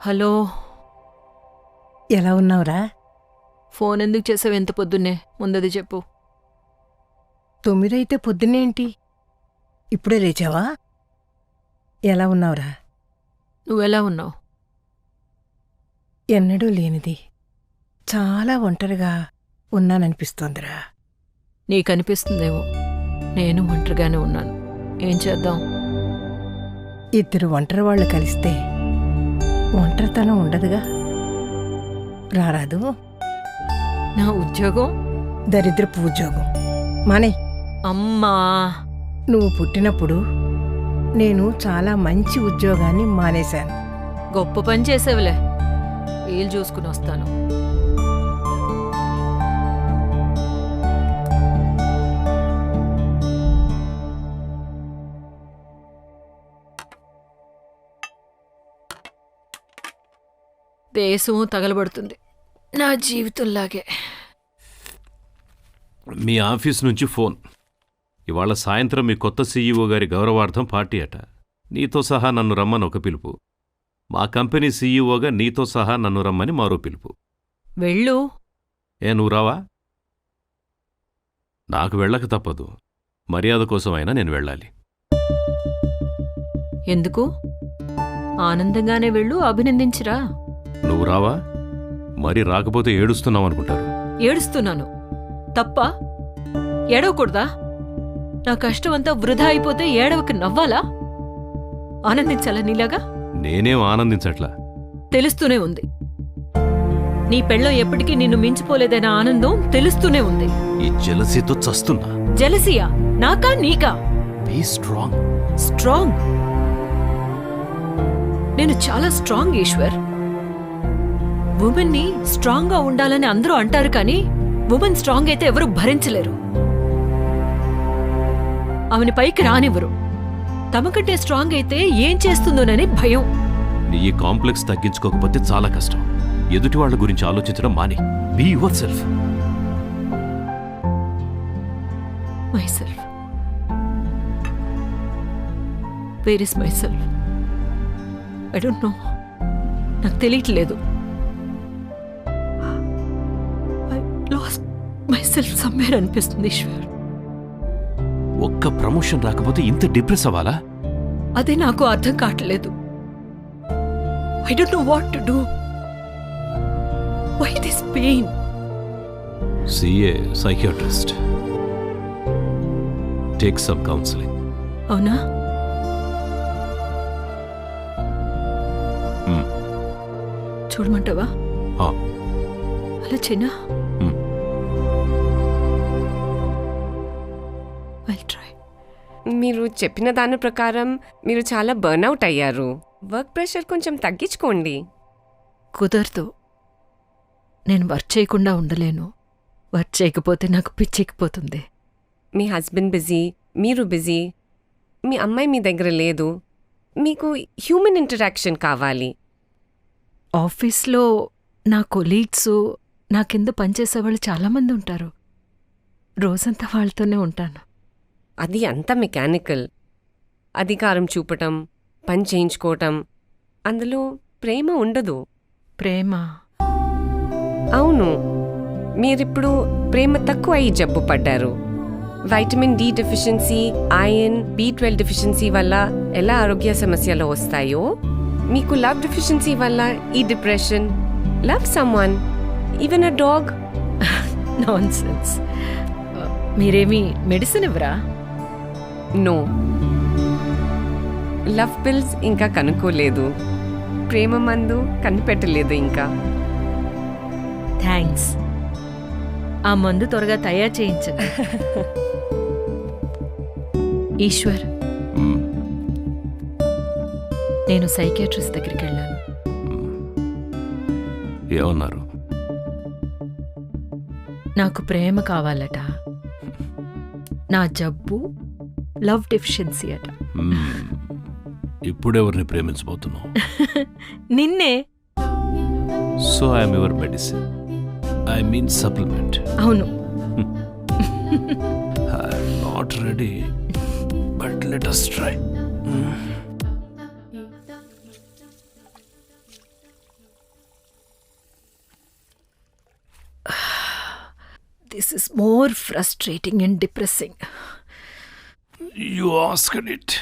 Hello, ఎలా ఉన్నావురా? Phone ఎందుకు చేసావు ఎంత పొద్దున్నే? ముందది చెప్పు. 9 అయితే పొద్దున్నేంటి? ఇప్పుడే లేచావా? ఎలా ఉన్నావురా? నువ్వెలా ఉన్నావు? ఎన్నడూ లేనిది చాలా ఒంటరిగా ఉన్నాననిపిస్తోందిరా. నీకనిపిస్తుందేమో, నేను ఒంటరిగానే ఉన్నాను. ఏం చేద్దాం? ఇద్దరు ఒంటరి వాళ్ళు కలిస్తే ఒంటరితనం ఉండదుగా. రారాదు? నా ఉద్యోగం? దరిద్రపు ఉద్యోగం మానే. అమ్మా, నువ్వు పుట్టినప్పుడు నేను చాలా మంచి ఉద్యోగాన్ని మానేశాను. గొప్ప పని చేసేవిలే. వీలు చూసుకుని వస్తాను. దేశం తగలబడుతుంది నా జీవితంలాగే. మీ ఆఫీస్ నుంచి ఫోన్. ఇవాళ సాయంత్రం మీ కొత్త సీఈఓ గారి గౌరవార్థం పార్టీ అట. నీతో సహా నన్ను రమ్మని ఒక పిలుపు. మా కంపెనీ సీఈఓగా నీతో సహా నన్ను రమ్మని మరో పిలుపు. వెళ్ళు. నువ్వు రావా? నాకు వెళ్ళక తప్పదు. మర్యాద కోసమైనా నేను వెళ్ళాలి. ఎందుకు? ఆనందంగానే వెళ్ళు, అభినందించిరా. నువ్వు రావా? మరి రాకపోతే ఏడుస్తున్నావు అనుకుంటారు. ఏడుస్తున్నాను తప్ప? ఏడవకూడదా? నా కష్టమంతా వృధా అయిపోతే ఏడవకి నవ్వాలా? ఆనందించాలా నీలాగా? నేనేం ఆనందించట్లా. తెలుస్తూనే ఉంది. నీ పెళ్ళం ఎప్పటికీ నిన్ను మించిపోలేదన్న ఆనందం తెలుస్తూనే ఉంది. ఈ జెలసీతో చస్తున్నా. జెలసియా? నాకా నీకా? Be strong. స్ట్రాంగ్? నేను చాలా స్ట్రాంగ్ ఈశ్వర్. ఉమెన్ ని స్ట్రాంగ్ గా ఉండాలని అందరూ అంటారు, కానీ ఉమెన్ స్ట్రాంగ్ అయితే ఎవరు భరించలేరు. ఆమెని పైకి రానివ్వరు. తమకంటే స్ట్రాంగ్ అయితే ఏం చేస్తుందోనని భయం. నీ ఈ కాంప్లెక్స్ తగ్గించుకోకపోతే చాలా కష్టం. ఎదుటి వాళ్ళ గురించి ఆలోచించడం మాని. Be yourself. Myself. Where is myself? I don't know. నాకు తెలియట్లేదు. I lost myself somewhere అనిపిస్తుంది ఈశ్వర్. ఒక్క ప్రమోషన్ రాకపోతే ఇంత డిప్రెస్ అవ్వాలా? అదే నాకు అర్థం కావట్లేదు. I don't know what to do. Why this pain? See a psychiatrist. Take some counseling. అవునా? చూడమంటావా? అలా చిన్నా. I'll try. మీరు చెప్పిన దాని ప్రకారం మీరు చాలా బర్న్అవుట్ అయ్యారు. వర్క్ ప్రెషర్ కొంచెం తగ్గించుకోండి. కుదరదు. నేను వర్క్ చేయకుండా ఉండలేను. వర్క్ చేయకపోతే నాకు పిచ్చెక్కిపోతుంది. మీ హస్బెండ్ బిజీ, మీరు బిజీ, మీ అమ్మాయి మీ దగ్గర లేదు. మీకు హ్యూమన్ ఇంటరాక్షన్ కావాలి. ఆఫీస్లో నా కొలీగ్స్, నా కింద పనిచేసేవాళ్ళు చాలామంది ఉంటారు. రోజంతా వాళ్ళతోనే ఉంటాను. అది అంతా మెకానికల్. అధికారం చూపటం, పని చేయించుకోవటం, అందులో ప్రేమ ఉండదు. ప్రేమ? అవును, మీరిప్పుడు ప్రేమ తక్కువ అయి జబ్బు పడ్డారు. Vitamin D deficiency, iron, B12 deficiency వల్ల ఎలా ఆరోగ్య సమస్యలు వస్తాయో, మీకు లవ్ డెఫిషియన్సీ వల్ల ఈ depression. Love someone, even a dog. Nonsense. మీరేమీ మెడిసిన్ ఇవ్వరా? నో, లవ్ పిల్స్ ఇంకా కనుక్కోలేదు. ప్రేమ మందు కనిపెట్టలేదు ఇంకా. థ్యాంక్స్. ఆ మందు త్వరగా తయారు చేయించండి. ఈశ్వర్, నేను సైకియాట్రిస్ట్ దగ్గరికి వెళ్ళాను. ఏమన్నారు? నాకు ప్రేమ కావాలట. నా జబ్బు లవ్ డెఫిషియన్సీ అట. ఇప్పుడెవరిని ప్రేమించబోతున్నావు? నిన్నే. So I'm your medicine. I mean supplement. అవును. I'm not ready, but let us try. This is more frustrating and depressing. You asked it.